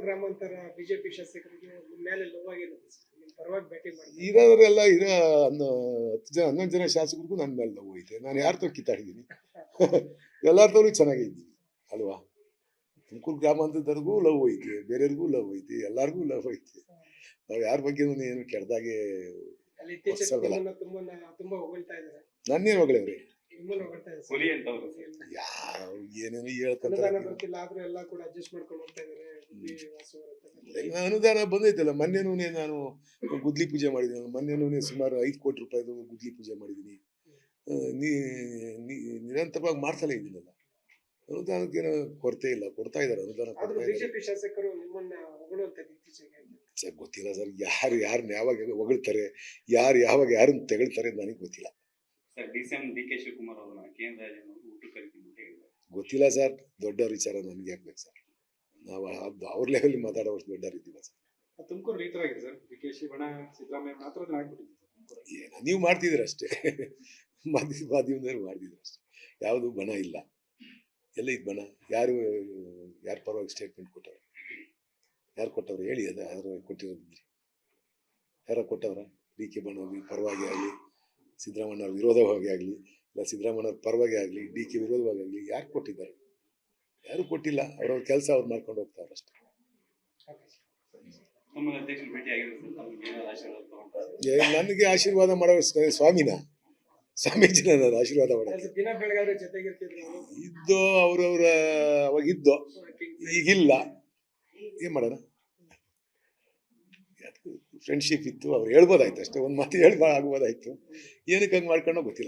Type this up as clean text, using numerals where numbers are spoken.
ಗ್ರಾಮಾಂತರ ಬಿಜೆಪಿ ಶಾಸಕರಿಗೆ ನಿಮ್ಮ ಮೇಲೆ ಲವ್ ಆಗಿರುತ್ತೆ ಸರ್, ನಿಮ್ಮ ಪರವಾಗಿ ಭೇಟಿ ಮಾಡಿ ಇರೋರೆಲ್ಲ 10 ಜನ 11 ಜನ ಶಾಸಕರಿಗೂ ನನ್ನ ಮೇಲೆ ನೋವು ಐತೆ. ನಾನು ಯಾರ ತೋ ಕಿತ್ತಾಡಿದ್ದೀನಿ? ಎಲ್ಲಾರ ತೋರು ಚೆನ್ನಾಗಿದ್ದೀನಿ ಅಲ್ವಾ? ತುಮಕೂರು ಗ್ರಾಮಾಂತರದವ್ರಿಗೂ ಲವ್ ಐತೆ, ಬೇರೆಯವ್ರಿಗೂ ಲವ್ ಐತೆ, ಎಲ್ಲಾರ್ಗೂ ಲವ್ ಐತೆ. ನಾವು ಯಾರ ಬಗ್ಗೆ ಏನು ಕೆಟ್ಟದಾಗೆ ಅಲ್ಲಿ ಇತ್ತೀಚೆಗೆ ತುಂಬಾ ಹೊಗಳ್ತಾ ಇದ್ದಾರೆ. ನನ್ನೇನು ಹೊಗಳವ್ರಿ? ನಿಮ್ಮನ್ನು ಹೊಗಳ್ತಾ ಇದ್ದಾರೆ. ಯಾವ ಏನೇನು ಹೇಳ್ತಾರೆ. ಅನುದಾನ ಬರ್ತಿಲ್ಲ ಆದ್ರೂ ಎಲ್ಲ ಕೂಡ ಅಡ್ಜಸ್ಟ್ ಮಾಡ್ಕೊಂಡು ಹೋಗ್ತಾ ಇದ್ದಾರೆ. ಅನುದಾನ ಬಂದೈತಲ್ಲ. ಮೊನ್ನೆನೂ ನಾನು ಗುದ್ಲಿ ಪೂಜೆ ಮಾಡಿದ್ದೀನಿ. ಮೊನ್ನೆನೂ ಸುಮಾರು 5 ಕೋಟಿ ರೂಪಾಯಿದು ಗುದ್ಲಿ ಪೂಜೆ ಮಾಡಿದ್ದೀನಿ. ನಿರಂತರವಾಗಿ ಮಾಡ್ತಾನೆ ಇದ್ದೀನಲ್ಲ. ಅನುದಾನಕ್ಕೇನೋ ಕೊರತೆ ಇಲ್ಲ, ಕೊಡ್ತಾ ಇದ್ದಾರೆ ಅನುದಾನ. ಬಿಜೆಪಿ ಶಾಸಕರು ನಿಮ್ಮನ್ನ ಹೊಗಳುವಂತದ್ದು ಇತ್ತೀಚೆಗೆ ಸರ್ ಗೊತ್ತಿಲ್ಲ ಸರ್. ಯಾರನ್ನ ಯಾವಾಗ ಹೊಗಳ್ತಾರೆ, ಯಾವಾಗ ಯಾರನ್ನ ತೆಗಳ್ತಾರೆ ನನಗೆ ಗೊತ್ತಿಲ್ಲ. ಡಿ.ಕೆ. ಶಿವಕುಮಾರ್ ಅವರನ್ನ ಕೇಂದ್ರ ಊಟಕ್ಕೆ ಕರಿತೀನಿ ಅಂತ ಹೇಳಿದ್ದಾರೆ. ಗೊತ್ತಿಲ್ಲ ಸರ್. ದೊಡ್ಡವ್ರ ವಿಚಾರ ನನಗೆ ಹಾಕ್ಬೇಕು ಸರ್. ನಾವು ಅವ್ರ ಲೆವೆಲ್ ಮಾತಾಡೋಷ್ಟು ದೊಡ್ಡವ್ರು ಇದ್ದೀವಿ ಸರ್. ತುಮಕೂರು ಈ ತರ ಆಗಿದೆ ಸರ್. ಡಿ.ಕೆ. ಬಣ ಸಿದ್ದರಾಮಯ್ಯ ಮಾತ್ರ ಆಗ್ಬಿಟ್ಟಿದೆ. ನೀವು ಮಾಡ್ತಿದ್ದೀರ ಅಷ್ಟೇ. ಮಾಧ್ಯಮದವ್ರು ಮಾಡ್ತಿದ್ರು ಅಷ್ಟೇ. ಯಾವುದು ಬಣ ಇಲ್ಲ. ಎಲ್ಲ ಇದು ಬಣ. ಯಾರ ಪರವಾಗಿ ಸ್ಟೇಟ್ಮೆಂಟ್ ಕೊಟ್ಟವ್ರು? ಯಾರು ಕೊಟ್ಟವ್ರು ಹೇಳಿ? ಅದ್ರ ಕೊಟ್ಟಿರೋದಿದ್ರಿ ಯಾರ ಕೊಟ್ಟವ್ರ? ಡಿ.ಕೆ. ಬಣ ಪರವಾಗಿ ಆಗಲಿ, ಸಿದ್ದರಾಮಯ್ಯ ವಿರೋಧವಾಗಿ ಆಗಲಿ, ಇಲ್ಲ ಸಿದ್ದರಾಮಯ್ಯ ಪರವಾಗಿ ಆಗಲಿ, ಡಿ.ಕೆ. ವಿರೋಧವಾಗಿ ಆಗಲಿ ಯಾರು ಕೊಟ್ಟಿದ್ದಾರೆ? ಯಾರು ಕೊಟ್ಟಿಲ್ಲ. ಅವ್ರವ್ರ ಕೆಲಸ ಅವ್ರು ಮಾಡ್ಕೊಂಡು ಹೋಗ್ತಾವ್ರು ಅಷ್ಟೇ. ನನಗೆ ಆಶೀರ್ವಾದ ಮಾಡೋ ಸ್ವಾಮಿನ ಸ್ವಾಮೀಜಿನ ನಾನು ಆಶೀರ್ವಾದ ಮಾಡೋದು ಇದ್ದೋ. ಅವ್ರವ್ರ ಅವಾಗಿದ್ದೋ, ಈಗಿಲ್ಲ. ಏನ್ ಮಾಡೋಣ? ಫ್ರೆಂಡ್ಶಿಪ್ ಇತ್ತು. ಅವ್ರು ಹೇಳ್ಬೋದಾಯ್ತು ಅಷ್ಟೇ. ಒಂದು ಮಾತು ಆಗ್ಬೋದಾಯ್ತು. ಏನಕ್ಕೆ ಹಂಗೆ ಮಾಡ್ಕೊಂಡೋ ಗೊತ್ತಿಲ್ಲ.